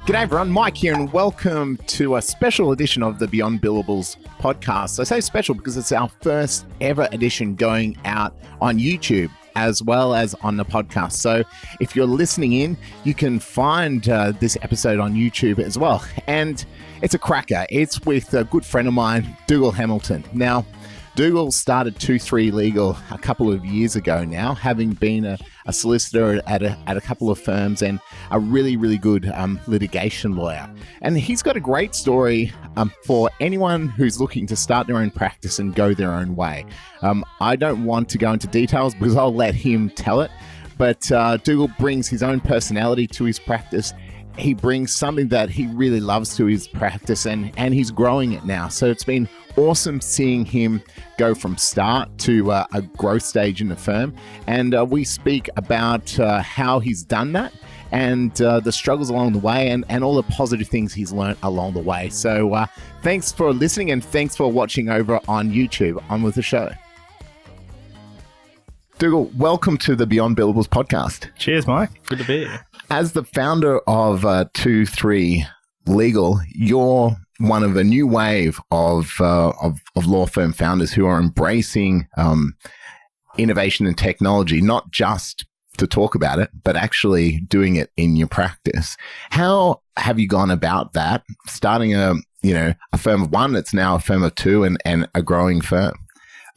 G'day everyone, Mike here, and welcome to a special edition of the Beyond Billables podcast. I say special because it's our first ever edition going out on YouTube as well as on the podcast. So if you're listening in, you can find this episode on YouTube as well. And it's a cracker. It's with a good friend of mine, Dougal Hamilton. Now, Dougal started 2-3 Legal a couple of years ago now, having been a solicitor at a couple of firms and a really, really good litigation lawyer. And he's got a great story for anyone who's looking to start their own practice and go their own way. I don't want to go into details because I'll let him tell it, but Dougal brings his own personality to his practice. He brings something that he really loves to his practice, and he's growing it now. So it's been awesome seeing him go from start to a growth stage in the firm. And we speak about how he's done that and the struggles along the way and all the positive things he's learned along the way. So thanks for listening and thanks for watching over on YouTube. On with the show. Dougal, welcome to the Beyond Billables podcast. Cheers, Mike. Good to be here. As the founder of 2-3 Legal, you're one of a new wave of law firm founders who are embracing innovation and technology, not just to talk about it, but actually doing it in your practice. How have you gone about that? Starting a firm of one that's now a firm of two and a growing firm.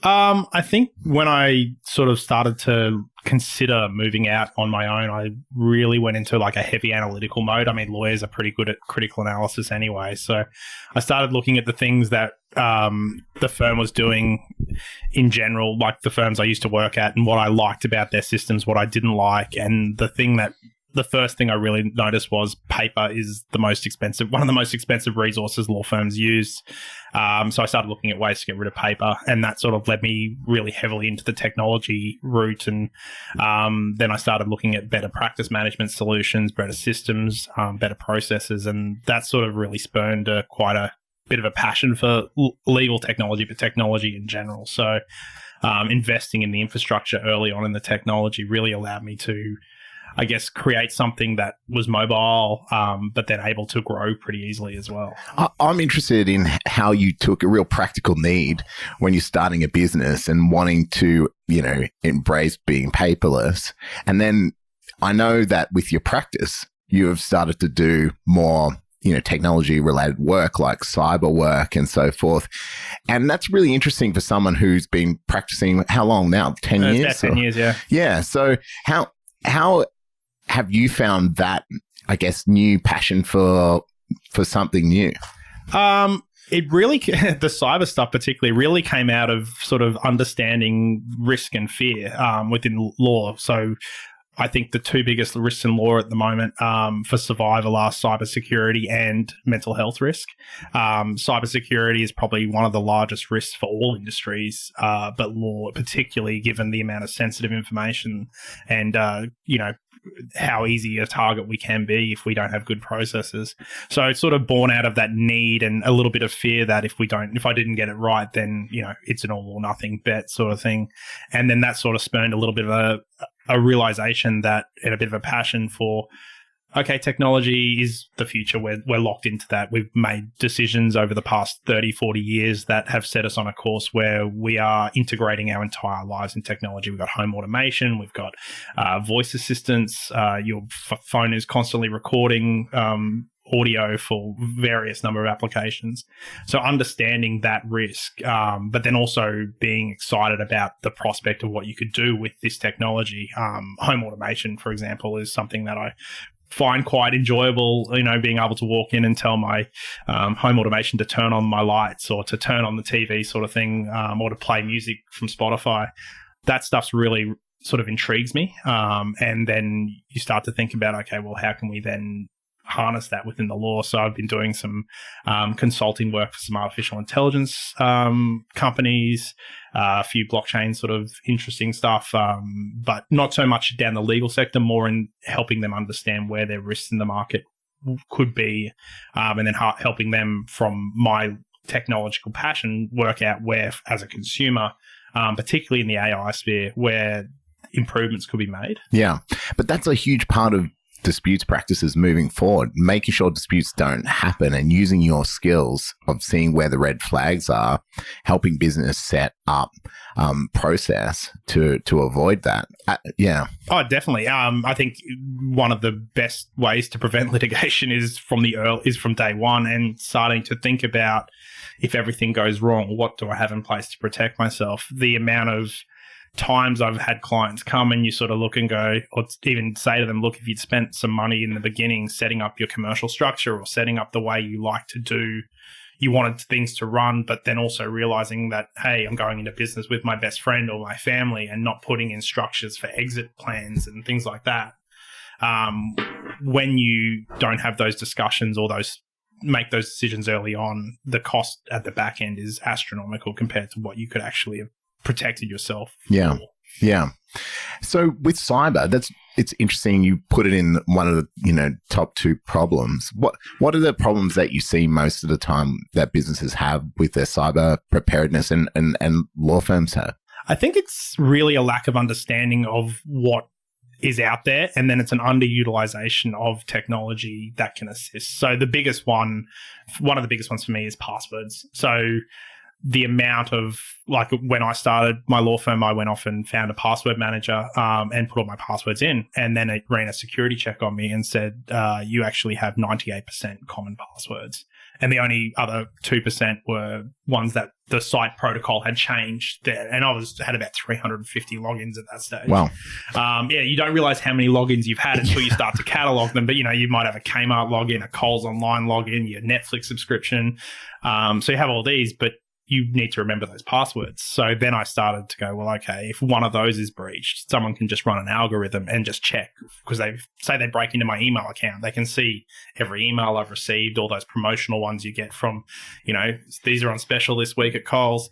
I think when I sort of started to consider moving out on my own, I really went into like a heavy analytical mode. I mean, lawyers are pretty good at critical analysis anyway. So I started looking at the things that the firm was doing in general, like the firms I used to work at and what I liked about their systems, what I didn't like. And the first thing I really noticed was paper is one of the most expensive resources law firms use. So I started looking at ways to get rid of paper, and that sort of led me really heavily into the technology route. And then I started looking at better practice management solutions, better systems, better processes, and that sort of really spurned quite a bit of a passion for legal technology, but technology in general. So investing in the infrastructure early on in the technology really allowed me to, I guess, create something that was mobile, but then able to grow pretty easily as well. I'm interested in how you took a real practical need when you're starting a business and wanting to, embrace being paperless. And then I know that with your practice, you have started to do more, technology related work like cyber work and so forth. And that's really interesting for someone who's been practicing how long now? 10 years? About 10 years, yeah. Yeah. So how have you found that, I guess, new passion for something new? It really, the cyber stuff particularly, really came out of sort of understanding risk and fear within law. So I think the two biggest risks in law at the moment for survival are cybersecurity and mental health risk. Cybersecurity is probably one of the largest risks for all industries, but law particularly, given the amount of sensitive information and, how easy a target we can be if we don't have good processes. So it's sort of born out of that need and a little bit of fear that if I didn't get it right, then, it's an all or nothing bet sort of thing. And then that sort of spurned a little bit of a realization that, and a bit of a passion for, okay, technology is the future. We're locked into that. We've made decisions over the past 30, 40 years that have set us on a course where we are integrating our entire lives in technology. We've got home automation. We've got voice assistants. Your phone is constantly recording audio for various number of applications. So understanding that risk, but then also being excited about the prospect of what you could do with this technology. Home automation, for example, is something that I find quite enjoyable, being able to walk in and tell my home automation to turn on my lights or to turn on the TV sort of thing, or to play music from Spotify. That stuff's really sort of intrigues me. And then you start to think about, okay, well, how can we then harness that within the law? So I've been doing some consulting work for some artificial intelligence companies, a few blockchain sort of interesting stuff, but not so much down the legal sector, more in helping them understand where their risks in the market could be, and then helping them from my technological passion work out where, as a consumer, particularly in the AI sphere, where improvements could be made. Yeah, but that's a huge part of disputes practices moving forward, making sure disputes don't happen and using your skills of seeing where the red flags are, helping business set up process to avoid that. Oh, definitely. I think one of the best ways to prevent litigation is from day one, and starting to think about, if everything goes wrong, what do I have in place to protect myself? The amount of times I've had clients come and you sort of look and go, or even say to them, look, if you'd spent some money in the beginning setting up your commercial structure or setting up the way you like to do, you wanted things to run, but then also realizing that, hey, I'm going into business with my best friend or my family, and not putting in structures for exit plans and things like that. When you don't have those discussions or make those decisions early on, the cost at the back end is astronomical compared to what you could actually have protected yourself for. Yeah. So with cyber, it's interesting you put it in one of the top two problems. What are the problems that you see most of the time that businesses have with their cyber preparedness and law firms have? I think it's really a lack of understanding of what is out there, and then it's an underutilization of technology that can assist. So the biggest one of the biggest ones for me is passwords. So the amount of, like, when I started my law firm, I went off and found a password manager and put all my passwords in, and then it ran a security check on me and said, you actually have 98% common passwords. And the only other 2% were ones that the site protocol had changed there. And I had about 350 logins at that stage. Wow. You don't realize how many logins you've had until you start to catalog them. But, you might have a Kmart login, a Coles Online login, your Netflix subscription. So you have all these, but you need to remember those passwords. So then I started to go, well, okay, if one of those is breached, someone can just run an algorithm and just check, because they break into my email account. They can see every email I've received, all those promotional ones you get from, these are on special this week at Coles.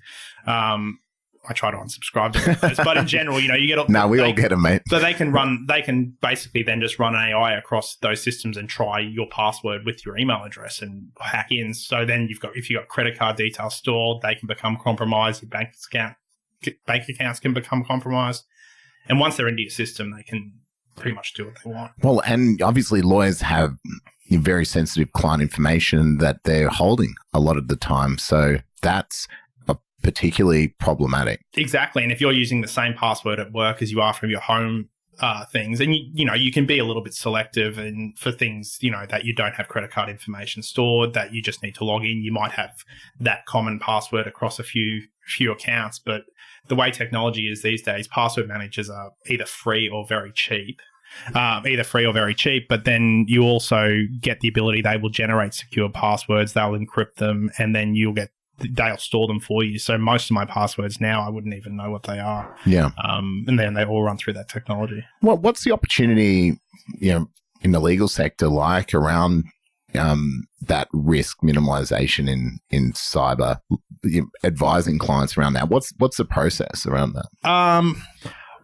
I try to unsubscribe to those, but in general, you get... No, we all get them, mate. So they can basically then just run an AI across those systems and try your password with your email address and hack in. So then if you've got credit card details stored, they can become compromised. Your bank accounts can become compromised. And once they're into your system, they can pretty much do what they want. Well, and obviously lawyers have very sensitive client information that they're holding a lot of the time. So that's particularly problematic. Exactly. And if you're using the same password at work as you are from your home things, and you can be a little bit selective, and for things that you don't have credit card information stored, that you just need to log in, you might have that common password across a few accounts. But the way technology is these days, password managers are either free or very cheap. But then you also get the ability, they will generate secure passwords, they'll encrypt them, and then they'll store them for you. So most of my passwords now, I wouldn't even know what they are. Yeah. And then they all run through that technology. Well, what's the opportunity, in the legal sector like around that risk minimization in cyber, advising clients around that? What's the process around that?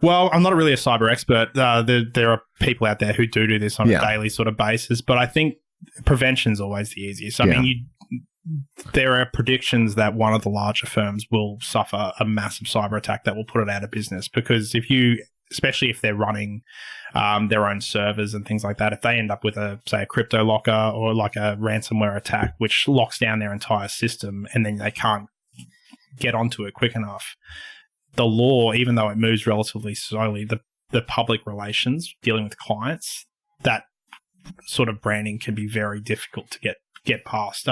Well, I'm not really a cyber expert. There are people out there who do this on a daily sort of basis, but I think prevention's always the easiest. I mean, there are predictions that one of the larger firms will suffer a massive cyber attack that will put it out of business, because especially if they're running their own servers and things like that, if they end up with a crypto locker or like a ransomware attack, which locks down their entire system, and then they can't get onto it quick enough, the law, even though it moves relatively slowly, the public relations dealing with clients, that sort of branding can be very difficult to get past.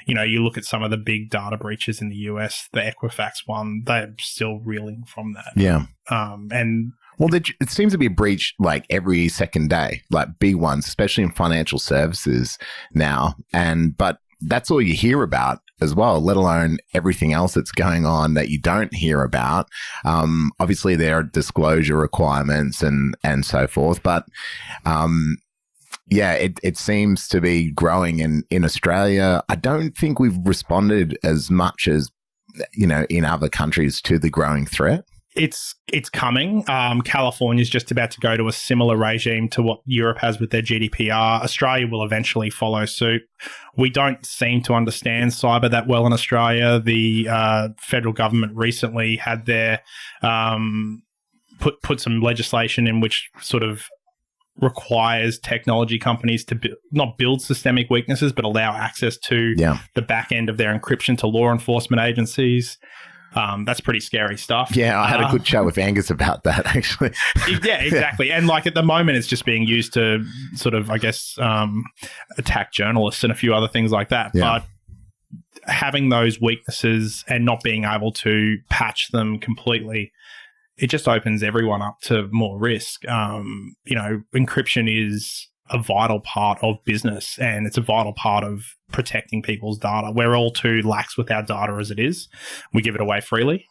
You look at some of the big data breaches in the US, the Equifax one, they're still reeling from that. Yeah. Well, it seems to be a breach like every second day, like big ones, especially in financial services now. But that's all you hear about as well, let alone everything else that's going on that you don't hear about. Obviously, there are disclosure requirements and so forth, but it seems to be growing in Australia. I don't think we've responded as much as, in other countries to the growing threat. It's coming. California's just about to go to a similar regime to what Europe has with their GDPR. Australia will eventually follow suit. We don't seem to understand cyber that well in Australia. The federal government recently had their put some legislation in which sort of requires technology companies to not build systemic weaknesses, but allow access to the back end of their encryption to law enforcement agencies. That's pretty scary stuff. Yeah, I had a good chat with Angus about that, actually. Yeah, exactly. And like at the moment, it's just being used to sort of, I guess, attack journalists and a few other things like that. Yeah. But having those weaknesses and not being able to patch them completely, it just opens everyone up to more risk. Encryption is a vital part of business, and it's a vital part of protecting people's data. We're all too lax with our data as it is. We give it away freely.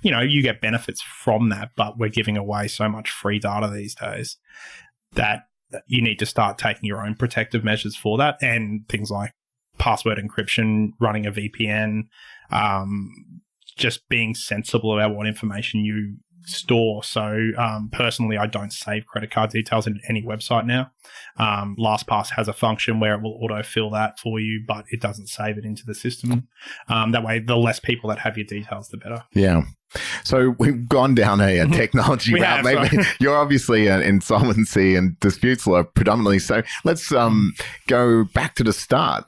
You get benefits from that, but we're giving away so much free data these days that you need to start taking your own protective measures for that, and things like password encryption, running a VPN, just being sensible about what information you store. So personally, I don't save credit card details in any website now. LastPass has a function where it will autofill that for you, but it doesn't save it into the system. That way, the less people that have your details, the better. Yeah. So we've gone down a technology route. Maybe you're obviously an insolvency and disputes lawyer predominantly. So let's go back to the start.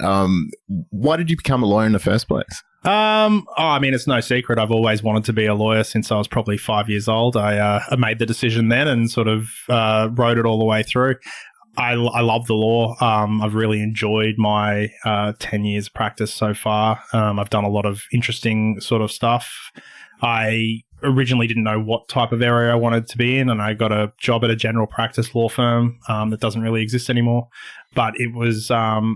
Why did you become a lawyer in the first place? It's no secret. I've always wanted to be a lawyer since I was probably 5 years old. I made the decision then and sort of rode it all the way through. I love the law. I've really enjoyed my 10 years practice so far. I've done a lot of interesting sort of stuff. I originally didn't know what type of area I wanted to be in, and I got a job at a general practice law firm that doesn't really exist anymore. But it was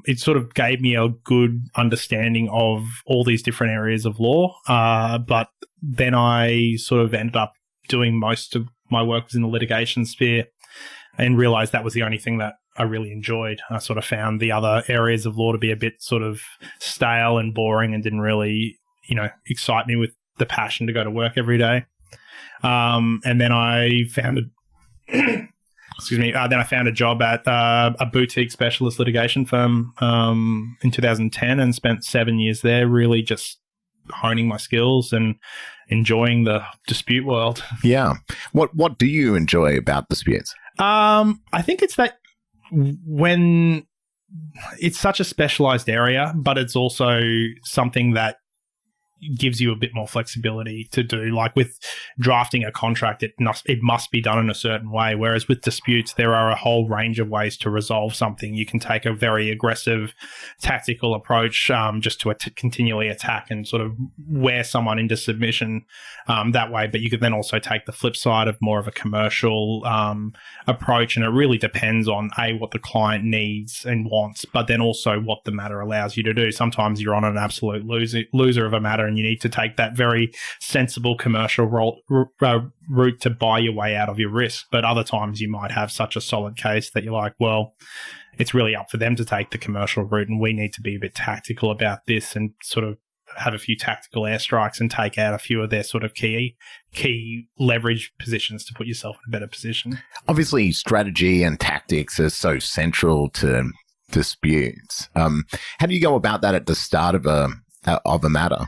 it sort of gave me a good understanding of all these different areas of law. But then I sort of ended up doing most of my work was in the litigation sphere, and realized that was the only thing that I really enjoyed. I sort of found the other areas of law to be a bit sort of stale and boring and didn't really, excite me with the passion to go to work every day. And then I found then I found a job at a boutique specialist litigation firm in 2010 and spent 7 years there, really just honing my skills and enjoying the dispute world. Yeah. What do you enjoy about disputes? I think it's that when it's such a specialized area, but it's also something that gives you a bit more flexibility to do. Like with drafting a contract, it must be done in a certain way, whereas with disputes there are a whole range of ways to resolve something. You can take a very aggressive tactical approach just to continually attack and sort of wear someone into submission that way, but you could then also take the flip side of more of a commercial approach, and it really depends on what the client needs and wants, but then also what the matter allows you to do. Sometimes you're on an absolute loser of a matter and you need to take that very sensible commercial route to buy your way out of your risk. But other times you might have such a solid case that you're like, well, it's really up for them to take the commercial route and we need to be a bit tactical about this and sort of have a few tactical airstrikes and take out a few of their sort of key leverage positions to put yourself in a better position. Obviously, strategy and tactics are so central to disputes. How do you go about that at the start of a matter?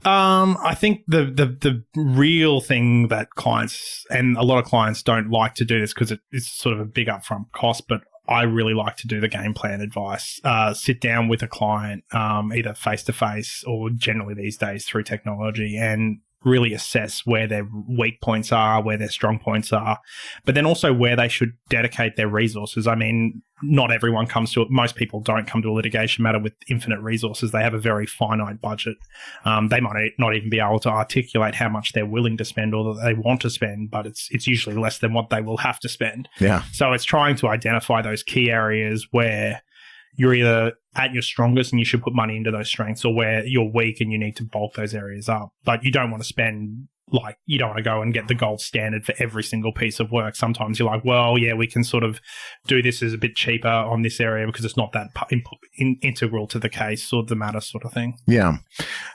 I think the real thing that clients, and a lot of clients don't like to do this because it's sort of a big upfront cost, but I really like to do the game plan advice. Sit down with a client, either face-to-face or generally these days through technology, and really assess where their weak points are, where their strong points are, but then also where they should dedicate their resources. I mean, not everyone comes to it. Most people don't come to a litigation matter with infinite resources. They have a very finite budget. They might not even be able to articulate how much they're willing to spend or that they want to spend, but it's usually less than what they will have to spend. Yeah. So it's trying to identify those key areas where you're either at your strongest and you should put money into those strengths, or where you're weak and you need to bulk those areas up. But you don't want to spend, you don't want to go and get the gold standard for every single piece of work. Sometimes you're like, well, yeah, we can sort of do this as a bit cheaper on this area because it's not that integral to the case or the matter sort of thing. Yeah.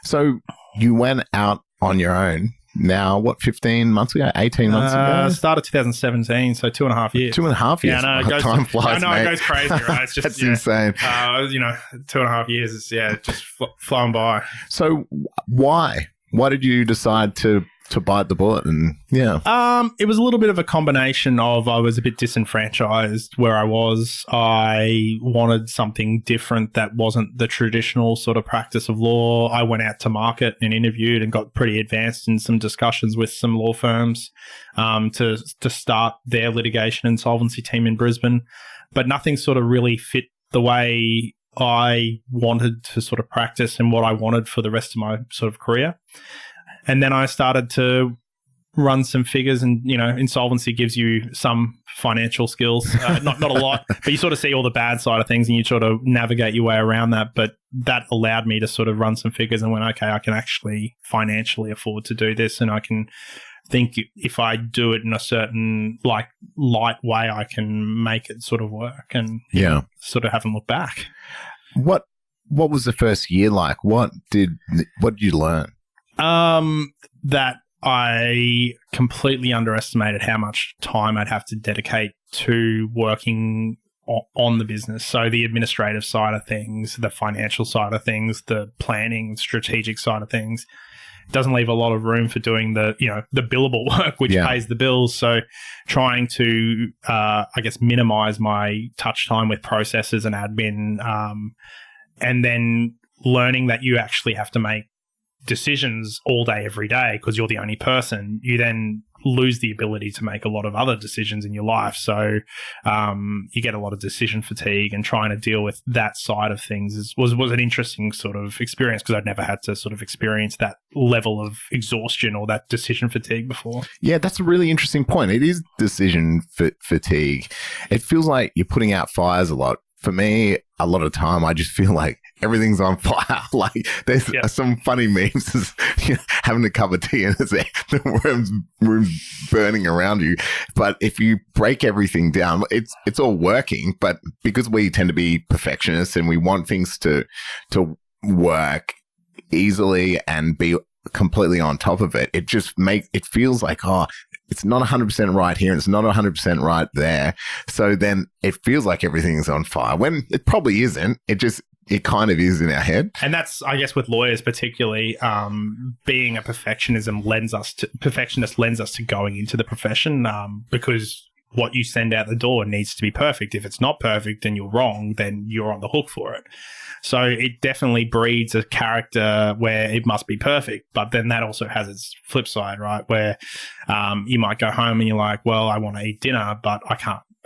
So you went out on your own. Now, 15 months ago? 18 months ago? Started 2017, so 2.5 years. 2.5 years? Yeah, no, time flies, it goes crazy, right? It's just, that's insane. 2.5 years is, just flown by. So why? Why did you decide to to bite the bullet? And it was a little bit of a combination of I was a bit disenfranchised where I was. I wanted something different that wasn't the traditional sort of practice of law. I went out to market and interviewed and got pretty advanced in some discussions with some law firms to start their litigation and insolvency team in Brisbane. But nothing sort of really fit the way I wanted to sort of practice and what I wanted for the rest of my sort of career. And then I started to run some figures, and, insolvency gives you some financial skills, not a lot, but you sort of see all the bad side of things and you sort of navigate your way around that. But that allowed me to sort of run some figures and went, okay, I can actually financially afford to do this, and I can think if I do it in a certain light way, I can make it sort of work, and sort of haven't looked back. What was the first year like? What did you learn? That I completely underestimated how much time I'd have to dedicate to working on the business. So the administrative side of things, the financial side of things, the planning, strategic side of things, doesn't leave a lot of room for doing the billable work, which pays the bills. So trying to, minimize my touch time with processes and admin, and then learning that you actually have to make decisions all day, every day, because you're the only person, you then lose the ability to make a lot of other decisions in your life. So you get a lot of decision fatigue, and trying to deal with that side of things was an interesting sort of experience, because I'd never had to sort of experience that level of exhaustion or that decision fatigue before. Yeah, that's a really interesting point. It is decision fatigue. It feels like you're putting out fires a lot. For me, a lot of time, I just feel like everything's on fire. Like there's some funny memes, having a cup of tea and the room's burning around you. But if you break everything down, it's all working. But because we tend to be perfectionists and we want things to work easily and be completely on top of it, it feels like, it's not 100% right here and it's not 100% right there. So then it feels like everything's on fire when it probably isn't. It kind of is in our head. And that's, I guess, with lawyers particularly, being a perfectionist lends us to going into the profession, because what you send out the door needs to be perfect. If it's not perfect and you're wrong, then you're on the hook for it. So it definitely breeds a character where it must be perfect, but then that also has its flip side, right? Where you might go home and you're like, well, I want to eat dinner, but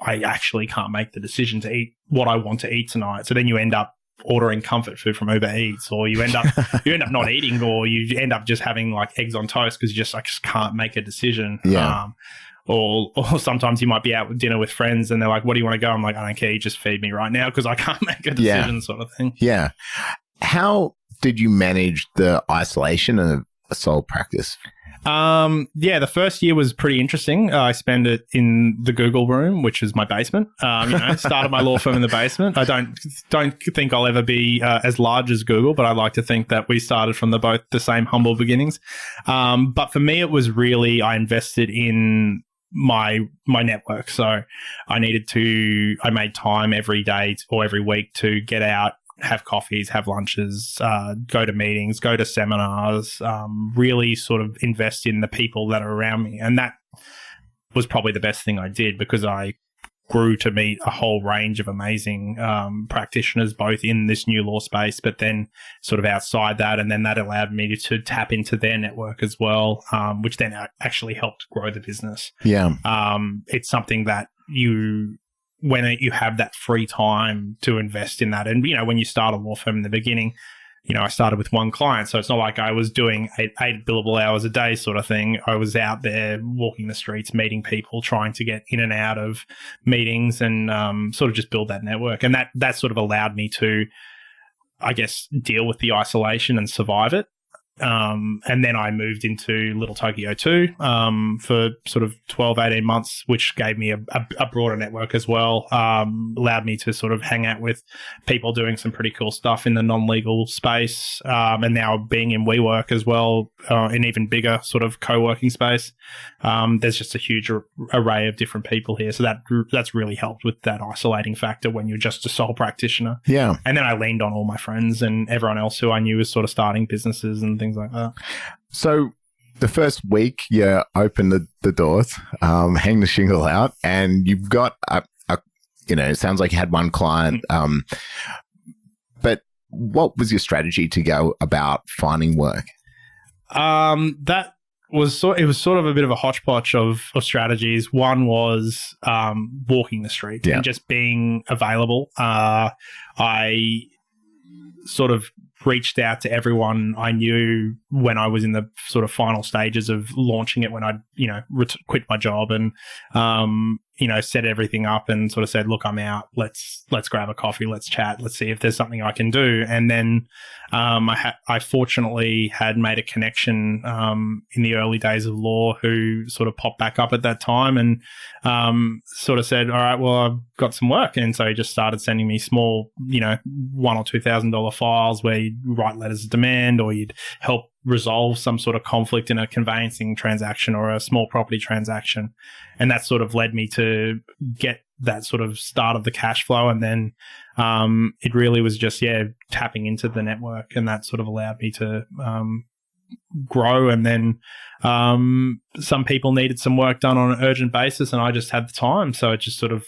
I actually can't make the decision to eat what I want to eat tonight. So then you end up ordering comfort food from Uber Eats, or you end up not eating, or you end up just having like eggs on toast because I just can't make a decision. Or sometimes you might be out with dinner with friends and they're like, what do you want to go? I'm like, I don't care, you just feed me right now because I can't make a decision, sort of thing. Yeah. How did you manage the isolation of a sole practice? The first year was pretty interesting. I spent it in the Google room, which is my basement. Started my law firm in the basement. I don't think I'll ever be as large as Google, but I like to think that we started from both the same humble beginnings. But for me, it was really, I invested in my network. So I made time every day or every week to get out, have coffees, have lunches, go to meetings, go to seminars, really sort of invest in the people that are around me. And that was probably the best thing I did, because I grew to meet a whole range of amazing practitioners, both in this new law space, but then sort of outside that. And then that allowed me to tap into their network as well, which then actually helped grow the business. Yeah. It's something that when you have that free time to invest in that. And, when you start a law firm in the beginning, I started with one client. So it's not like I was doing eight billable hours a day sort of thing. I was out there walking the streets, meeting people, trying to get in and out of meetings and sort of just build that network. And that sort of allowed me to, I guess, deal with the isolation and survive it. And then I moved into Little Tokyo 2 for sort of 12, 18 months, which gave me a broader network as well, allowed me to sort of hang out with people doing some pretty cool stuff in the non-legal space, and now being in WeWork as well, in even bigger sort of co-working space. There's just a huge array of different people here. So that's really helped with that isolating factor when you're just a sole practitioner. Yeah. And then I leaned on all my friends and everyone else who I knew was sort of starting businesses and things like that. So the first week you open the doors, hang the shingle out, and you've got it sounds like you had one client. But what was your strategy to go about finding work? That was it was sort of a bit of a hodgepodge of strategies. One was walking the street and just being available. I sort of reached out to everyone I knew when I was in the sort of final stages of launching it, when I quit my job and set everything up and sort of said, look, I'm out, let's grab a coffee, let's chat, let's see if there's something I can do. And then I fortunately had made a connection in the early days of law who sort of popped back up at that time and sort of said, all right, well, I've got some work. And so he just started sending me small, $1,000 or $2,000 files where you'd write letters of demand or you'd help resolve some sort of conflict in a conveyancing transaction or a small property transaction. And that sort of led me to get that sort of start of the cash flow. And then it really was just, tapping into the network. And that sort of allowed me to grow. And then some people needed some work done on an urgent basis and I just had the time. So it just sort of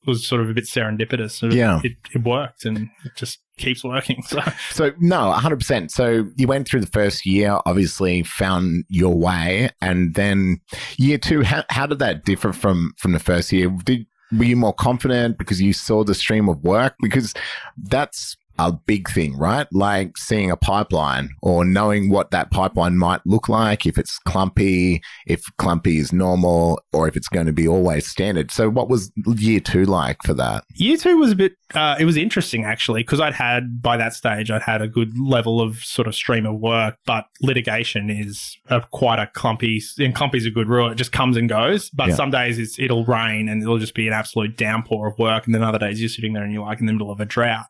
was sort of a bit serendipitous. It worked and it just keeps working. So no, 100%. So you went through the first year, obviously found your way, and then year two, how did that differ from the first year? Were you more confident because you saw the stream of work? Because that's a big thing, right? Like seeing a pipeline or knowing what that pipeline might look like, if it's clumpy, if clumpy is normal, or if it's going to be always standard. So what was year two like for that? Year two was a bit, it was interesting actually, because by that stage, I'd had a good level of sort of stream of work, but litigation is quite a clumpy, and clumpy is a good rule. It just comes and goes, but some days it'll rain and it'll just be an absolute downpour of work. And then other days you're sitting there and you're like in the middle of a drought.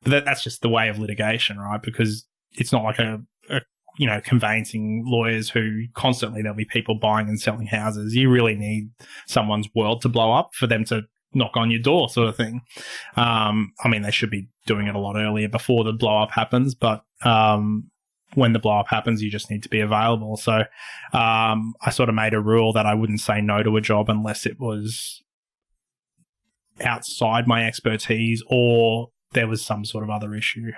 But that's just the way of litigation, right? Because it's not like conveyancing lawyers who constantly there'll be people buying and selling houses. You really need someone's world to blow up for them to knock on your door, sort of thing. They should be doing it a lot earlier before the blow up happens, but when the blow up happens, you just need to be available. So I sort of made a rule that I wouldn't say no to a job unless it was outside my expertise or there was some sort of other issue.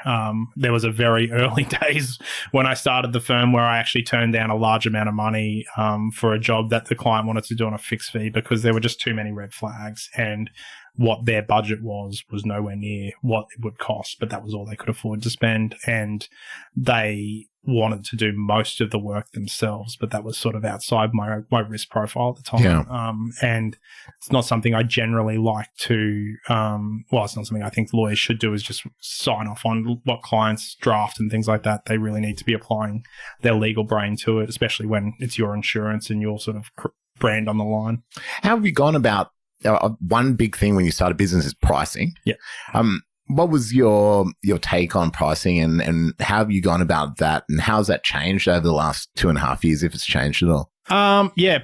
There was a very early days when I started the firm where I actually turned down a large amount of money for a job that the client wanted to do on a fixed fee because there were just too many red flags, and what their budget was nowhere near what it would cost, but that was all they could afford to spend. And they wanted to do most of the work themselves, but that was sort of outside my risk profile at the time. Yeah. And it's not something I generally like to, it's not something I think lawyers should do, is just sign off on what clients draft and things like that. They really need to be applying their legal brain to it, especially when it's your insurance and your sort of brand on the line. How have you gone about, one big thing when you start a business is pricing. Yeah. What was your take on pricing and how have you gone about that, and how's that changed over the last 2.5 years, if it's changed at all?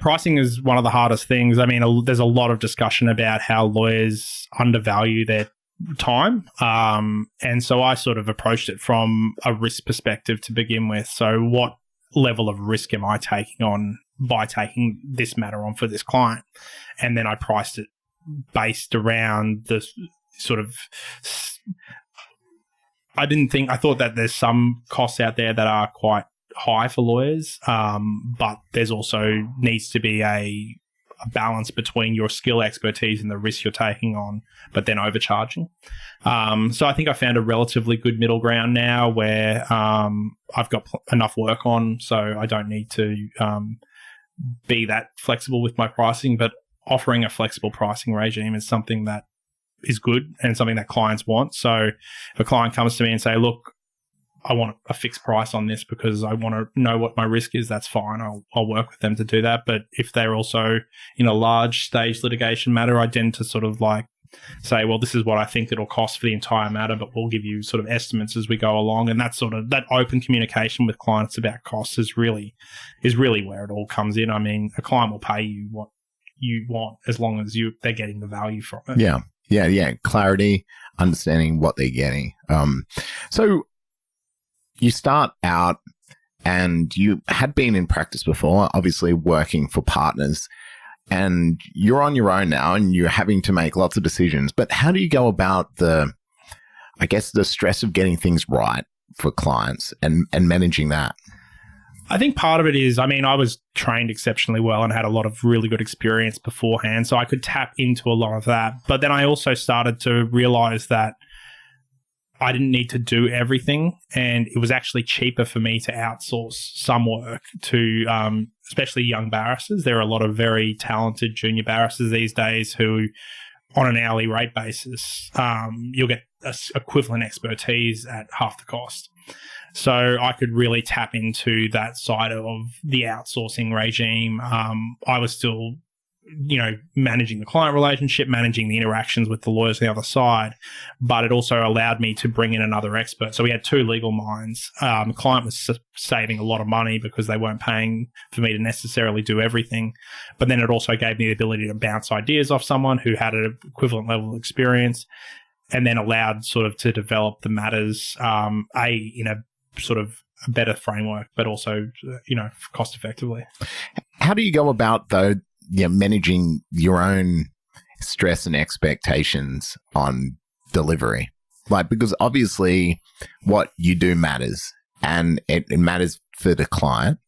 Pricing is one of the hardest things. There's a lot of discussion about how lawyers undervalue their time. And so I sort of approached it from a risk perspective to begin with. So what level of risk am I taking on by taking this matter on for this client? And then I priced it based around the sort of, I thought that there's some costs out there that are quite high for lawyers, but there's also needs to be a balance between your skill, expertise and the risk you're taking on, but then overcharging. So I think I found a relatively good middle ground now where I've got enough work on, so I don't need to be that flexible with my pricing, but offering a flexible pricing regime is something that is good and something that clients want. So if a client comes to me and say, look, I want a fixed price on this because I want to know what my risk is, that's fine. I'll work with them to do that. But if they're also in a large stage litigation matter, I tend to sort of like say, well, this is what I think it'll cost for the entire matter, but we'll give you sort of estimates as we go along. And that sort of, that open communication with clients about costs is really where it all comes in. I mean, a client will pay you what you want as long as they're getting the value from it. Yeah. Clarity, understanding what they're getting. So you start out and you had been in practice before, obviously working for partners, and you're on your own now and you're having to make lots of decisions. But how do you go about the stress of getting things right for clients and managing that? I think part of it is, I was trained exceptionally well and had a lot of really good experience beforehand, so I could tap into a lot of that. But then I also started to realize that I didn't need to do everything, and it was actually cheaper for me to outsource some work to especially young barristers. There are a lot of very talented junior barristers these days who, on an hourly rate basis, you'll get equivalent expertise at half the cost. So I could really tap into that side of the outsourcing regime. I was still, managing the client relationship, managing the interactions with the lawyers on the other side, but it also allowed me to bring in another expert. So we had two legal minds. The client was saving a lot of money because they weren't paying for me to necessarily do everything. But then it also gave me the ability to bounce ideas off someone who had an equivalent level of experience, and then allowed sort of to develop the matters, in a sort of a better framework, but also, cost effectively. How do you go about, though, managing your own stress and expectations on delivery? Because obviously what you do matters, and it matters for the client.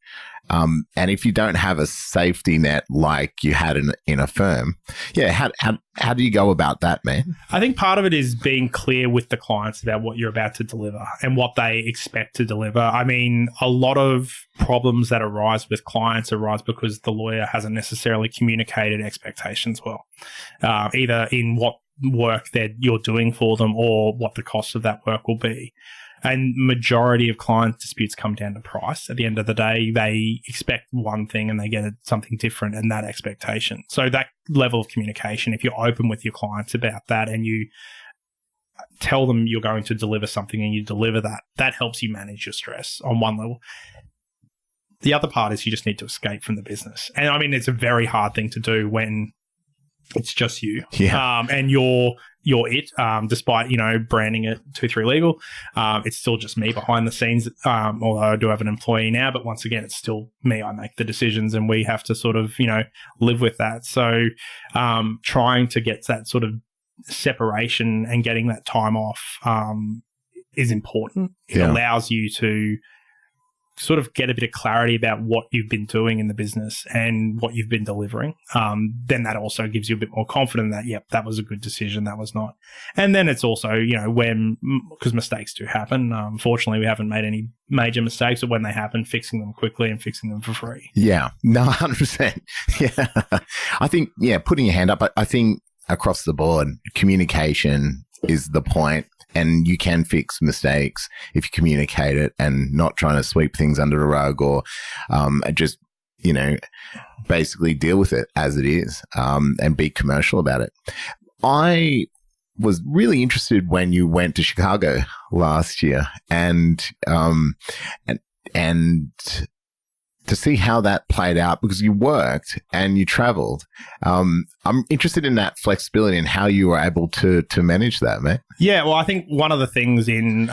And if you don't have a safety net like you had in a firm, how do you go about that, man? I think part of it is being clear with the clients about what you're about to deliver and what they expect to deliver. A lot of problems that arise with clients arise because the lawyer hasn't necessarily communicated expectations well, either in what work that you're doing for them or what the cost of that work will be. And majority of client disputes come down to price. At the end of the day, they expect one thing and they get something different in that expectation. So that level of communication, if you're open with your clients about that and you tell them you're going to deliver something and you deliver that, that helps you manage your stress on one level. The other part is you just need to escape from the business. And it's a very hard thing to do when it's just you. Yeah. And you're it, despite, branding it 2-3 Legal. It's still just me behind the scenes, although I do have an employee now. But once again, it's still me. I make the decisions and we have to sort of, live with that. So trying to get that sort of separation and getting that time off is important. It allows you to sort of get a bit of clarity about what you've been doing in the business and what you've been delivering. Then that also gives you a bit more confidence that, yep, that was a good decision, that was not. And then it's also, because mistakes do happen. Fortunately, we haven't made any major mistakes, but when they happen, fixing them quickly and fixing them for free. Yeah, no, 100%. Yeah. I think, putting your hand up, I think across the board, communication is the point. And you can fix mistakes if you communicate it and not trying to sweep things under the rug or just, basically deal with it as it is and be commercial about it. I was really interested when you went to Chicago last year and to see how that played out because you worked and you traveled. I'm interested in that flexibility and how you were able to manage that, mate. Yeah, well, I think one of the things in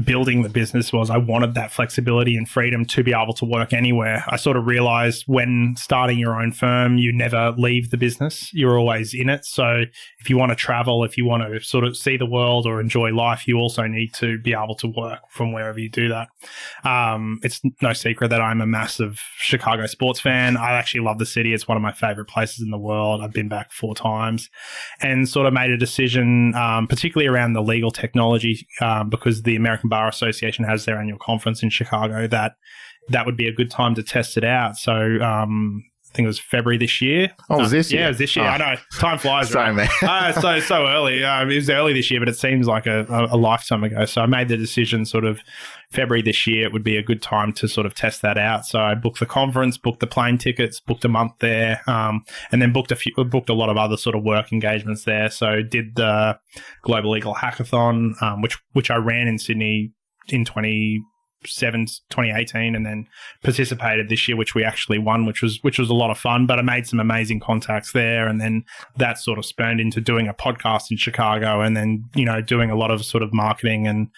building the business was I wanted that flexibility and freedom to be able to work anywhere. I sort of realized when starting your own firm, you never leave the business. You're always in it. So if you want to travel, if you want to sort of see the world or enjoy life, you also need to be able to work from wherever you do that. It's no secret that I'm a massive Chicago sports fan. I actually love the city. It's one of my favorite places in the world. I've been back 4 times and sort of made a decision, particularly around the legal technology, because the American Bar Association has their annual conference in Chicago, that would be a good time to test it out. So I think it was February this year. Oh, was this year? Yeah, it was this year. Oh. I know. Time flies, Sorry, right? man. So early. It was early this year, but it seems like a lifetime ago. So I made the decision sort of February this year, it would be a good time to sort of test that out. So I booked the conference, booked the plane tickets, booked a month there, and then booked a lot of other sort of work engagements there. So did the Global Legal Hackathon, which I ran in Sydney in 2018, and then participated this year, which we actually won, which was a lot of fun. But I made some amazing contacts there, and then that sort of spurned into doing a podcast in Chicago, and then doing a lot of sort of marketing and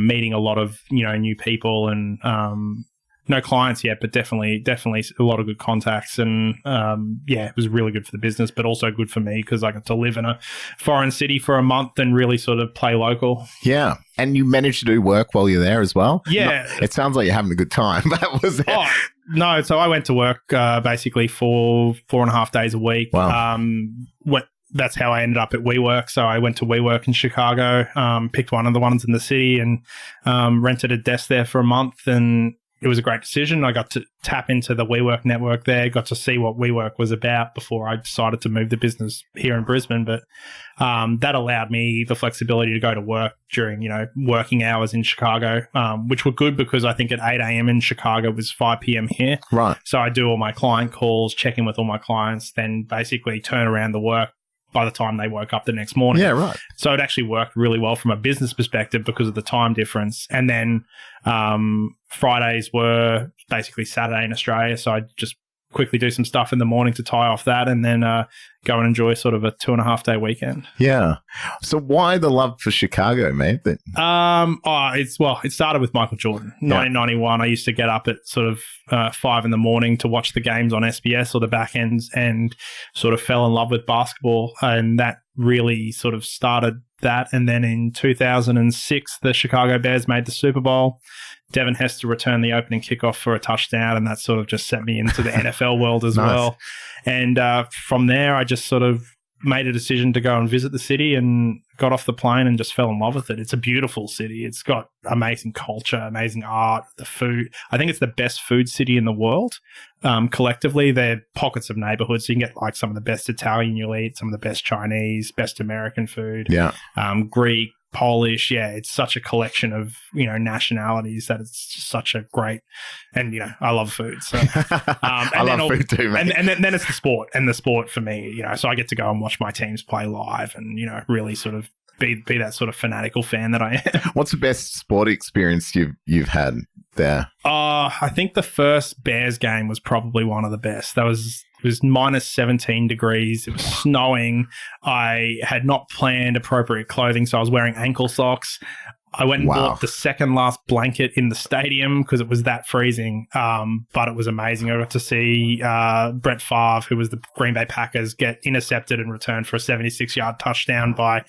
meeting a lot of new people, and no clients yet, but definitely a lot of good contacts. And it was really good for the business, but also good for me because I got to live in a foreign city for a month and really sort of play local. Yeah. And you managed to do work while you're there as well? Yeah. It sounds like you're having a good time. That was it. Oh, no. So I went to work basically for 4.5 days a week. Wow. That's how I ended up at WeWork. So I went to WeWork in Chicago, picked one of the ones in the city, and rented a desk there for a month. And it was a great decision. I got to tap into the WeWork network there, got to see what WeWork was about before I decided to move the business here in Brisbane. But that allowed me the flexibility to go to work during, working hours in Chicago, which were good because I think at 8 a.m. in Chicago was 5 p.m. here. Right. So I do all my client calls, check in with all my clients, then basically turn around the work by the time they woke up the next morning. Yeah, right. So it actually worked really well from a business perspective because of the time difference. And then Fridays were basically Saturday in Australia. So I'd just quickly do some stuff in the morning to tie off that, and then go and enjoy sort of a 2.5 day weekend. Yeah. So why the love for Chicago, mate? It started with Michael Jordan. 1991, I used to get up at sort of 5 a.m. to watch the games on SBS or the back ends, and sort of fell in love with basketball, and that really sort of started that. And then in 2006, the Chicago Bears made the Super Bowl. Devin Hester returned the opening kickoff for a touchdown, and that sort of just set me into the NFL world as well. And from there, I just sort of made a decision to go and visit the city, and got off the plane and just fell in love with it. It's a beautiful city. It's got amazing culture, amazing art, the food. I think it's the best food city in the world. Collectively, there are pockets of neighborhoods. So you can get like some of the best Italian you'll eat, some of the best Chinese, best American food, Greek, Polish. Yeah, it's such a collection of, nationalities that it's just such a great, and, I love food. So I love food too, mate. And then it's the sport, and the sport for me, so I get to go and watch my teams play live and, really sort of be that sort of fanatical fan that I am. What's the best sport experience you've had there? I think the first Bears game was probably one of the best. It was minus 17 degrees. It was snowing. I had not planned appropriate clothing, so I was wearing ankle socks. I went and bought the second last blanket in the stadium because it was that freezing. But it was amazing. I got to see Brett Favre, who was the Green Bay Packers, get intercepted and returned for a 76-yard touchdown by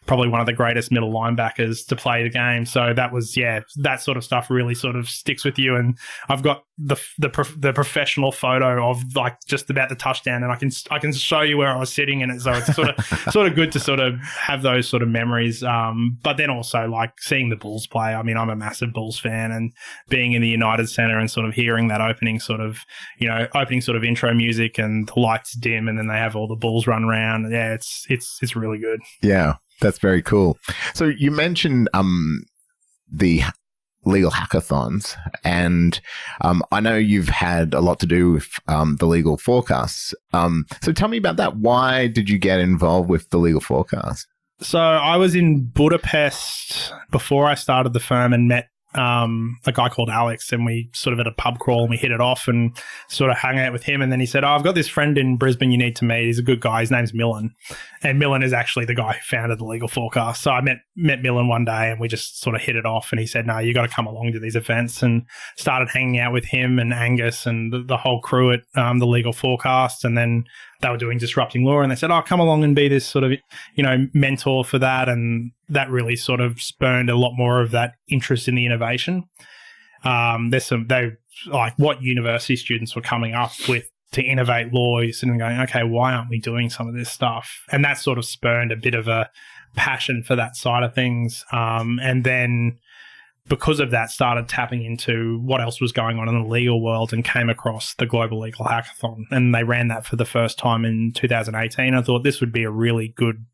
probably one of the greatest middle linebackers to play the game. So that was, that sort of stuff really sort of sticks with you. And I've got the professional photo of like just about the touchdown, and I can show you where I was sitting in it. So it's sort of good to sort of have those sort of memories. But then also like seeing the Bulls play. I mean, I'm a massive Bulls fan, and being in the United Center and sort of hearing that opening sort of intro music, and the lights dim, and then they have all the Bulls run around. Yeah, it's really good. Yeah, that's very cool. So you mentioned the legal hackathons, and I know you've had a lot to do with the legal forecasts. So tell me about that. Why did you get involved with the legal forecast? So I was in Budapest before I started the firm and met a guy called Alex, and we sort of at a pub crawl and we hit it off and sort of hung out with him. And then he said, I've got this friend in Brisbane you need to meet. He's a good guy. His name's Milan. And Milan is actually the guy who founded the Legal Forecast. So I met Milan one day and we just sort of hit it off, and he said, no, you got to come along to these events, and started hanging out with him and Angus and the whole crew at the Legal Forecast. And then they were doing Disrupting Law, and they said, come along and be this sort of, mentor for that. And that really sort of spurned a lot more of that interest in the innovation. What university students were coming up with to innovate law, you're sitting going, okay, why aren't we doing some of this stuff? And that sort of spurned a bit of a passion for that side of things. And then because of that, started tapping into what else was going on in the legal world, and came across the Global Legal Hackathon. And they ran that for the first time in 2018. I thought this would be a really good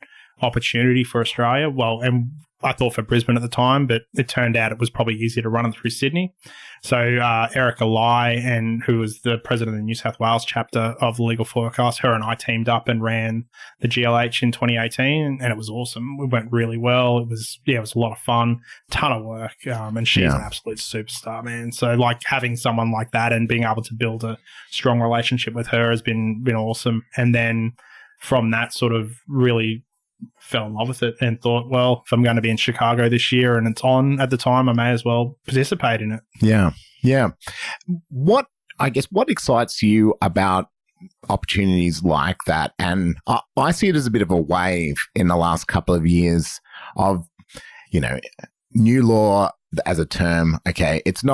opportunity for Australia. Well, and I thought for Brisbane at the time, but it turned out it was probably easier to run it through Sydney. So Erica Lai, who was the president of the New South Wales chapter of the Legal Forecast, her and I teamed up and ran the GLH in 2018, and it was awesome. It went really well. It was a lot of fun, ton of work, and she's an absolute superstar, man. So like having someone like that and being able to build a strong relationship with her has been awesome. And then from that sort of really fell in love with it and thought, well, if I'm going to be in Chicago this year and it's on at the time, I may as well participate in it. Yeah. Yeah. What excites you about opportunities like that? And I see it as a bit of a wave in the last couple of years of, new law as a term. Okay. It's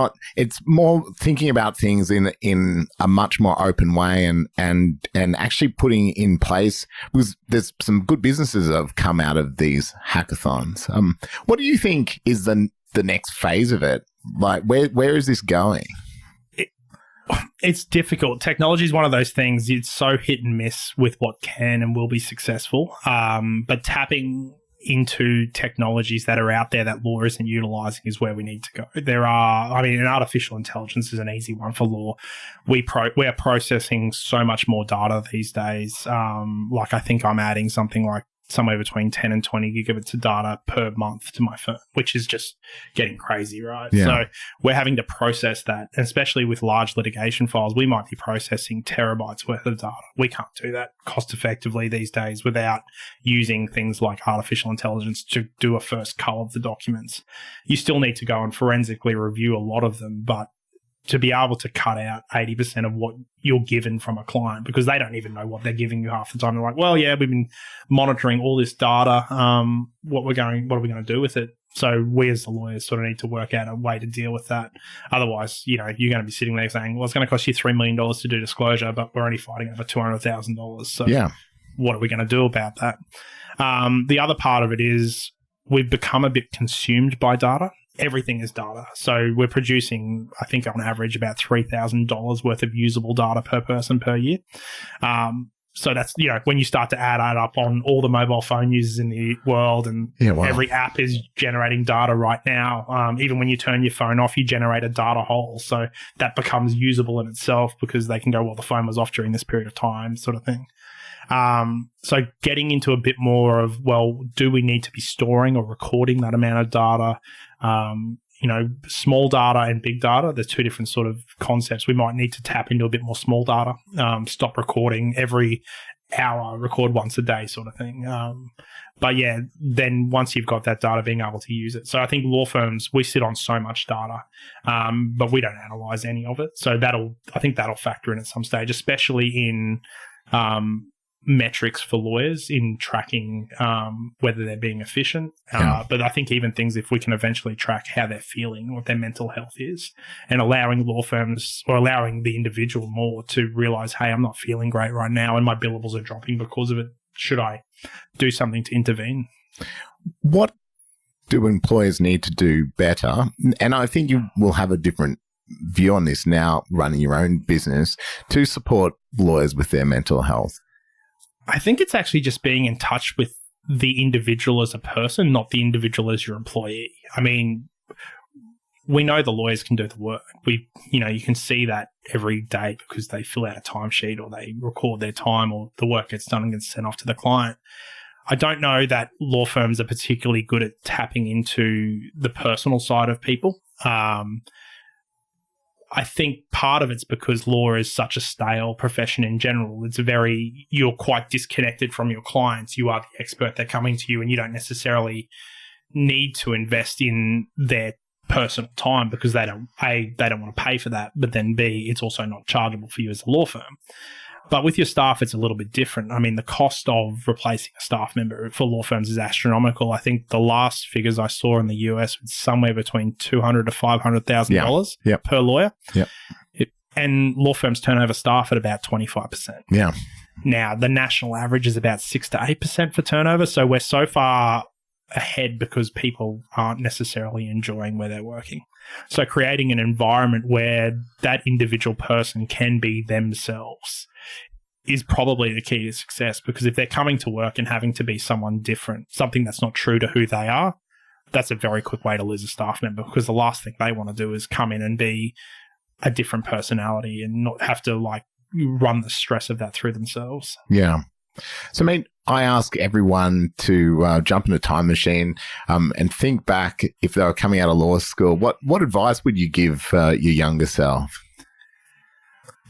more thinking about things in a much more open way and actually putting in place, because there's some good businesses that have come out of these hackathons. What do you think is the next phase of it? Like where is this going? It's difficult. Technology is one of those things. It's so hit and miss with what can and will be successful. But tapping into technologies that are out there that law isn't utilizing is where we need to go. And artificial intelligence is an easy one for law. We are processing so much more data these days. Like I think I'm adding something like somewhere between 10 and 20 gigabits of data per month to my phone, which is just getting crazy, right? Yeah. So we're having to process that, especially with large litigation files. We might be processing terabytes worth of data. We can't do that cost effectively these days without using things like artificial intelligence to do a first cull of the documents. You still need to go and forensically review a lot of them, but to be able to cut out 80% of what you're given from a client, because they don't even know what they're giving you half the time. They're like, well, yeah, we've been monitoring all this data. What are we going to do with it? So we as the lawyers sort of need to work out a way to deal with that. Otherwise, you're going to be sitting there saying, well, it's going to cost you $3 million to do disclosure, but we're only fighting over $200,000. So what are we going to do about that? The other part of it is we've become a bit consumed by data. Everything is data. So we're producing, I think on average, about $3,000 worth of usable data per person per year. So that's, when you start to add up on all the mobile phone users in the world and every app is generating data right now. Even when you turn your phone off, you generate a data hole. So that becomes usable in itself because they can go, well, the phone was off during this period of time sort of thing. So getting into a bit more of, well, do we need to be storing or recording that amount of data? Small data and big data, there's two different sort of concepts. We might need to tap into a bit more small data, stop recording every hour, record once a day sort of thing. But yeah, then once you've got that data, being able to use it. So I think law firms, we sit on so much data, but we don't analyze any of it. So I think that'll factor in at some stage, especially in, metrics for lawyers in tracking whether they're being efficient. But I think even things, if we can eventually track how they're feeling, what their mental health is, and allowing law firms or allowing the individual more to realize, hey, I'm not feeling great right now and my billables are dropping because of it. Should I do something to intervene? What do employers need to do better? And I think you will have a different view on this now running your own business to support lawyers with their mental health. I think it's actually just being in touch with the individual as a person, not the individual as your employee. I mean, we know the lawyers can do the work. You can see that every day because they fill out a timesheet or they record their time or the work gets done and gets sent off to the client. I don't know that law firms are particularly good at tapping into the personal side of people. I think part of it's because law is such a stale profession in general. You're quite disconnected from your clients. You are the expert. They're coming to you and you don't necessarily need to invest in their personal time because they don't want to pay for that. But then B, it's also not chargeable for you as a law firm. But with your staff, it's a little bit different. I mean, the cost of replacing a staff member for law firms is astronomical. I think the last figures I saw in the US was somewhere between $200,000 to $500,000 per lawyer. Yep. And law firms turn over staff at about 25%. Yeah. Now, the national average is about 6 to 8% for turnover. So we're so far ahead because people aren't necessarily enjoying where they're working. So creating an environment where that individual person can be themselves is probably the key to success, because if they're coming to work and having to be someone different, something that's not true to who they are, that's a very quick way to lose a staff member, because the last thing they want to do is come in and be a different personality and not have to like run the stress of that through themselves. Yeah. So, mate, I ask everyone to jump in a time machine and think back if they were coming out of law school. What advice would you give your younger self?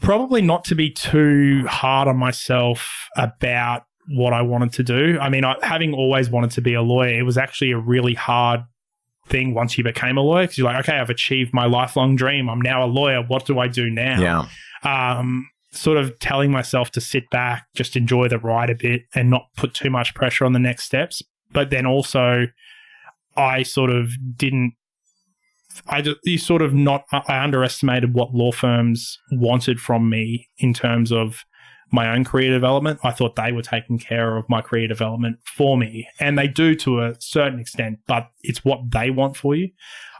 Probably not to be too hard on myself about what I wanted to do. I mean, having always wanted to be a lawyer, it was actually a really hard thing once you became a lawyer, because you're like, okay, I've achieved my lifelong dream. I'm now a lawyer. What do I do now? Yeah. Sort of telling myself to sit back, just enjoy the ride a bit and not put too much pressure on the next steps. But then also I sort of didn't, I underestimated what law firms wanted from me in terms of my own career development. I thought they were taking care of my career development for me, and they do to a certain extent, but it's what they want for you.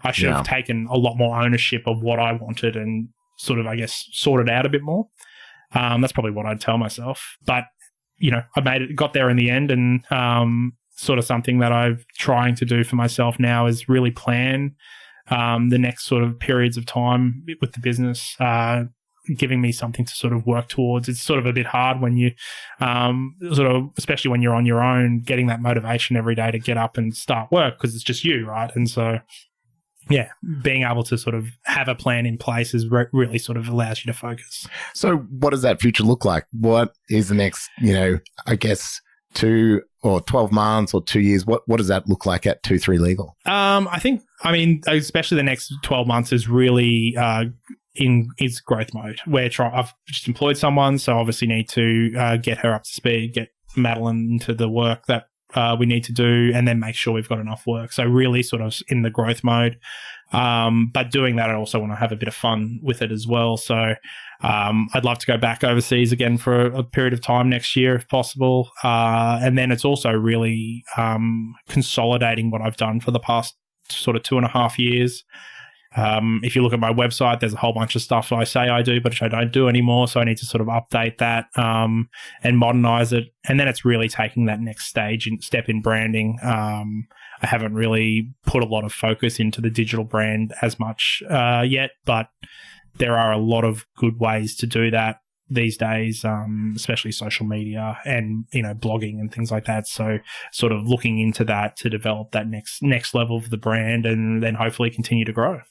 I should have taken a lot more ownership of what I wanted and sort of, I guess, sorted out a bit more. That's probably what I'd tell myself. But, you know, got there in the end, and sort of something that I'm trying to do for myself now is really plan the next sort of periods of time with the business, giving me something to sort of work towards. It's sort of a bit hard when you sort of, especially when you're on your own, getting that motivation every day to get up and start work, because it's just you, right? And so, yeah, being able to sort of have a plan in place is really sort of allows you to focus. So what does that future look like? What is the next, you know, I guess 2 or 12 months or 2 years? What does that look like at 2-3 Legal? I mean, especially the next 12 months is really in its growth mode. I've just employed someone, so obviously need to get her up to speed, get Madeline into the work that we need to do, and then make sure we've got enough work. So really sort of in the growth mode. But doing that, I also want to have a bit of fun with it as well. So I'd love to go back overseas again for a period of time next year if possible. And then it's also really consolidating what I've done for the past sort of 2.5 years. If you look at my website, there's a whole bunch of stuff I say I do, but which I don't do anymore. So I need to sort of update that and modernize it. And then it's really taking that next step in branding. I haven't really put a lot of focus into the digital brand as much yet, but there are a lot of good ways to do that these days, especially social media and, you know, blogging and things like that. So sort of looking into that to develop that next level of the brand and then hopefully continue to grow.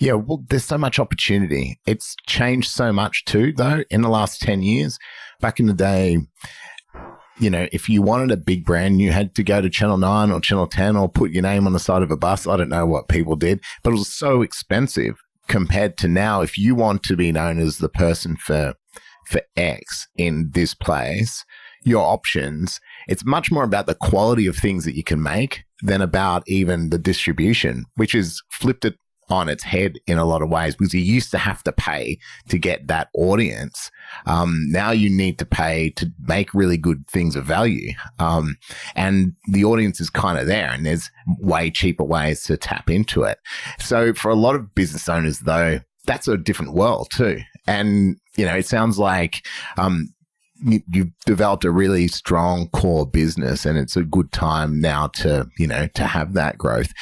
Yeah, well, there's so much opportunity. It's changed so much too, though, in the last 10 years. Back in the day, you know, if you wanted a big brand, you had to go to Channel 9 or Channel 10 or put your name on the side of a bus. I don't know what people did, but it was so expensive compared to now. If you want to be known as the person for X in this place, your options, it's much more about the quality of things that you can make than about even the distribution, which is flipped it on its head in a lot of ways, because you used to have to pay to get that audience. Now you need to pay to make really good things of value. And the audience is kind of there, and there's way cheaper ways to tap into it. So for a lot of business owners, though, that's a different world too. And, you know, it sounds like you've developed a really strong core business, and it's a good time now to, you know, to have that growth.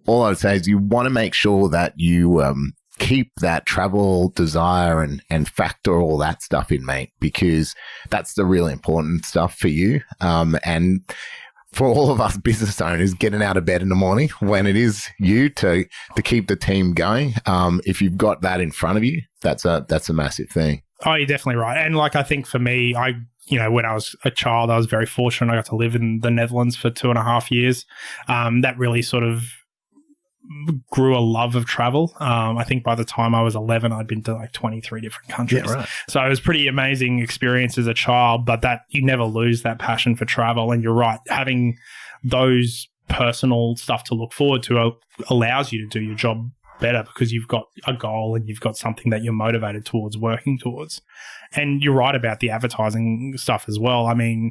All I would say is you want to make sure that you keep that travel desire and factor all that stuff in, mate, because that's the really important stuff for you. And for all of us business owners, getting out of bed in the morning when it is you to keep the team going. If you've got that in front of you, that's a massive thing. Oh, you're definitely right. And like, I think for me, when I was a child, I was very fortunate. I got to live in the Netherlands for 2.5 years. That really sort of grew a love of travel. I think by the time I was 11, I'd been to like 23 different countries. Yeah, right. So it was pretty amazing experience as a child, but that you never lose that passion for travel. And you're right, having those personal stuff to look forward to allows you to do your job better, because you've got a goal and you've got something that you're motivated towards working towards. And you're right about the advertising stuff as well. I mean,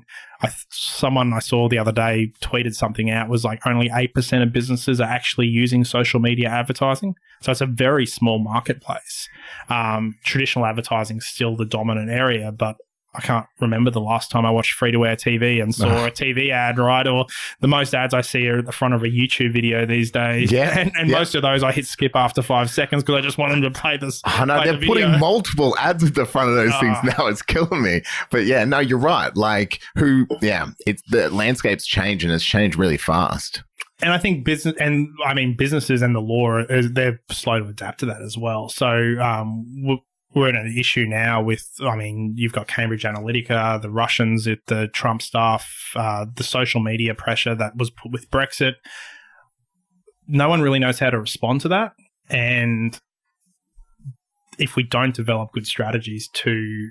someone I saw the other day tweeted something out, was like only 8% of businesses are actually using social media advertising. So it's a very small marketplace. Traditional advertising is still the dominant area, but I can't remember the last time I watched free-to-air TV and saw a TV ad, right? Or the most ads I see are at the front of a YouTube video these days. Yeah. And most of those I hit skip after 5 seconds because I just want them to play this. I know, they're putting multiple ads at the front of those things now. It's killing me. But yeah, no, you're right. Like it's the landscape's changed, and it's changed really fast. And I think businesses and the law, they're slow to adapt to that as well. So, we're in an issue now with, you've got Cambridge Analytica, the Russians, the Trump stuff, the social media pressure that was put with Brexit. No one really knows how to respond to that. And if we don't develop good strategies to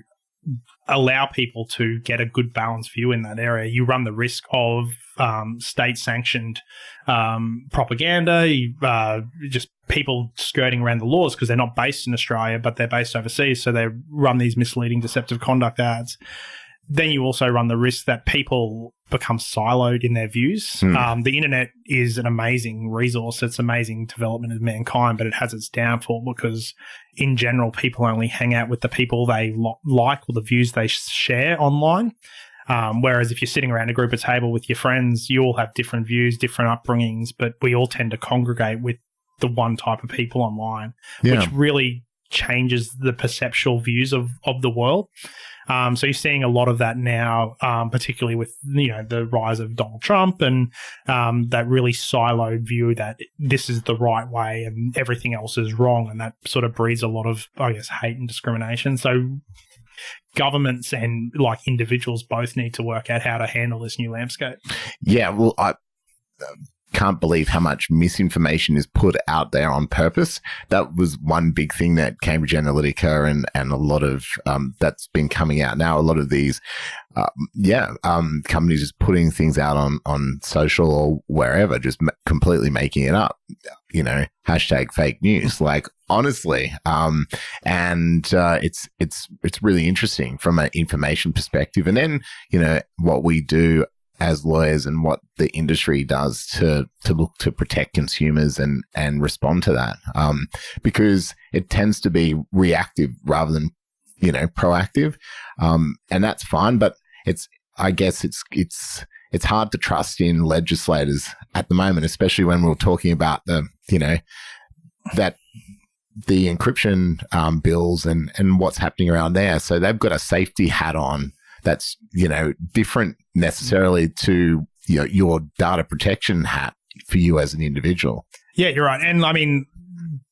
allow people to get a good balanced view in that area, you run the risk of state-sanctioned propaganda, just people skirting around the laws because they're not based in Australia, but they're based overseas, so they run these misleading, deceptive conduct ads. Then you also run the risk that people become siloed in their views. The internet is an amazing resource. It's amazing development of mankind, but it has its downfall because in general, people only hang out with the people they like or the views they share online. Whereas if you're sitting around a group of table with your friends, you all have different views, different upbringings, but we all tend to congregate with the one type of people online, which really changes the perceptual views of the world. So you're seeing a lot of that now, particularly with, the rise of Donald Trump and that really siloed view that this is the right way and everything else is wrong. And that sort of breeds a lot of, hate and discrimination. So governments and individuals both need to work out how to handle this new landscape. Yeah, well, I can't believe how much misinformation is put out there on purpose. That was one big thing that Cambridge Analytica and a lot of that's been coming out now. A lot of these companies just putting things out on social or wherever, just completely making it up, hashtag fake news, honestly. It's really interesting from an information perspective. And then, what we do as lawyers and what the industry does to look to protect consumers and respond to that, because it tends to be reactive rather than, proactive. And that's fine, but I guess it's hard to trust in legislators at the moment, especially when we're talking about the encryption bills and what's happening around there. So they've got a safety hat on that's, different necessarily to your data protection hat for you as an individual. Yeah, you're right. And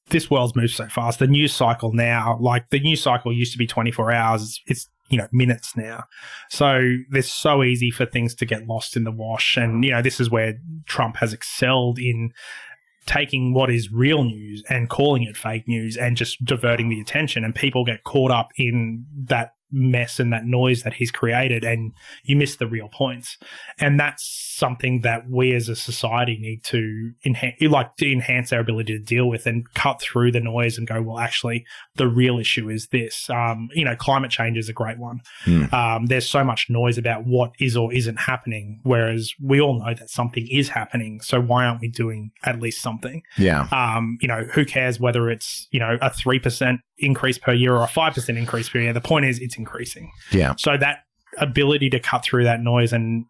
this world's moved so fast. The news cycle now, the news cycle used to be 24 hours. It's minutes now. So it's so easy for things to get lost in the wash. And, this is where Trump has excelled in taking what is real news and calling it fake news and just diverting the attention. And people get caught up in that mess and that noise that he's created, and you miss the real points. And that's something that we as a society need to enhance our ability to deal with and cut through the noise and go, well, actually, the real issue is this. Climate change is a great one. There's so much noise about what is or isn't happening, whereas we all know that something is happening. So why aren't we doing at least something? Yeah. Who cares whether it's, a 3% increase per year or a 5% increase per year? The point is it's increasing. Yeah. So that ability to cut through that noise and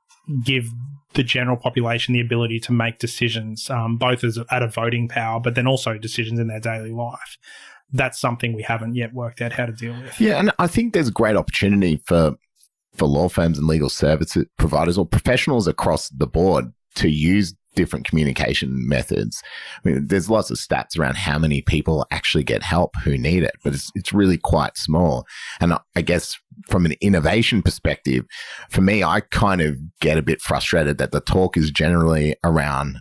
give the general population the ability to make decisions, both at a voting power, but then also decisions in their daily life. That's something we haven't yet worked out how to deal with. Yeah, and I think there's a great opportunity for law firms and legal service providers or professionals across the board to use different communication methods. There's lots of stats around how many people actually get help who need it, but it's really quite small. And I guess from an innovation perspective, for me, I kind of get a bit frustrated that the talk is generally around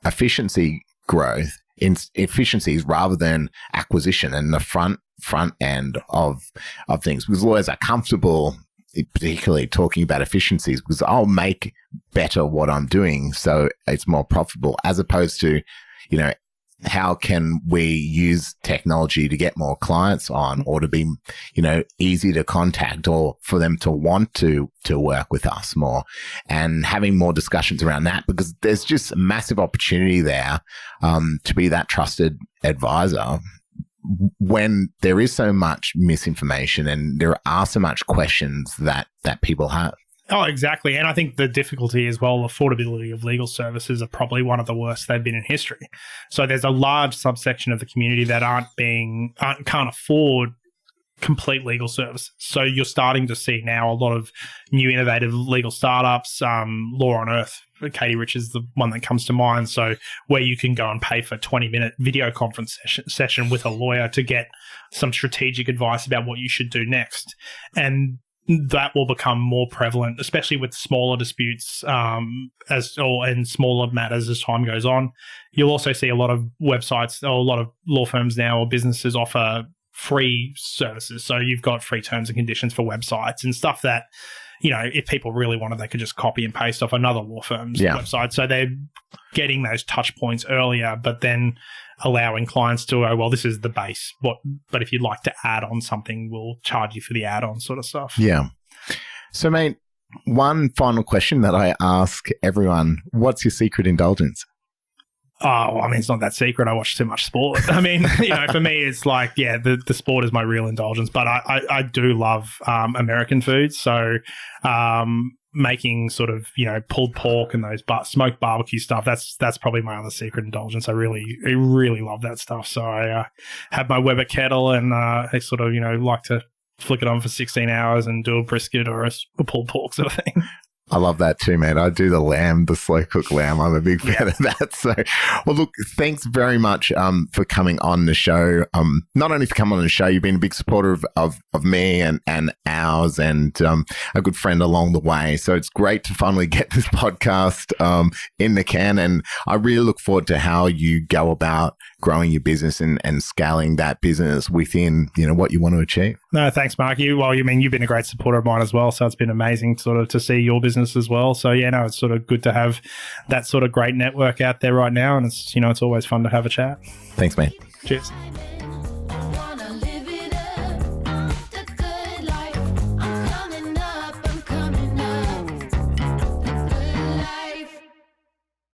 efficiency growth, in efficiencies rather than acquisition and the front end of things, because lawyers are comfortable particularly talking about efficiencies because I'll make better what I'm doing so it's more profitable, as opposed to, how can we use technology to get more clients on, or to be, easy to contact, or for them to want to work with us more, and having more discussions around that, because there's just a massive opportunity there to be that trusted advisor when there is so much misinformation and there are so much questions that people have. Oh, exactly. And I think the difficulty as well, affordability of legal services are probably one of the worst they've been in history. So there's a large subsection of the community that can't afford complete legal services. So you're starting to see now a lot of new innovative legal startups. Law on Earth, Katie Rich is the one that comes to mind. So where you can go and pay for a 20-minute video conference session with a lawyer to get some strategic advice about what you should do next. And that will become more prevalent, especially with smaller disputes and smaller matters as time goes on. You'll also see a lot of websites or a lot of law firms now or businesses offer free services. So you've got free terms and conditions for websites and stuff that, if people really wanted, they could just copy and paste off another law firm's website. So they're getting those touch points earlier, but then allowing clients to, this is the base. But if you'd like to add on something, we'll charge you for the add-on sort of stuff. Yeah. So, mate, one final question that I ask everyone, what's your secret indulgence? Oh, it's not that secret. I watch too much sport. For me, it's like, the sport is my real indulgence. But I do love American food. So making sort of, pulled pork and those smoked barbecue stuff, that's probably my other secret indulgence. I really love that stuff. So I have my Weber kettle and I sort of, like to flick it on for 16 hours and do a brisket or a pulled pork sort of thing. I love that too, mate. I do the slow cooked lamb. I'm a big fan of that. So, well, look, thanks very much for coming on the show. Not only for coming on the show, you've been a big supporter of me and ours and a good friend along the way. So it's great to finally get this podcast in the can. And I really look forward to how you go about growing your business and scaling that business within, what you want to achieve. No, thanks, Mark. You've been a great supporter of mine as well. So it's been amazing sort of to see your business as well. So it's sort of good to have that sort of great network out there right now. And it's, it's always fun to have a chat. Thanks, mate. Cheers.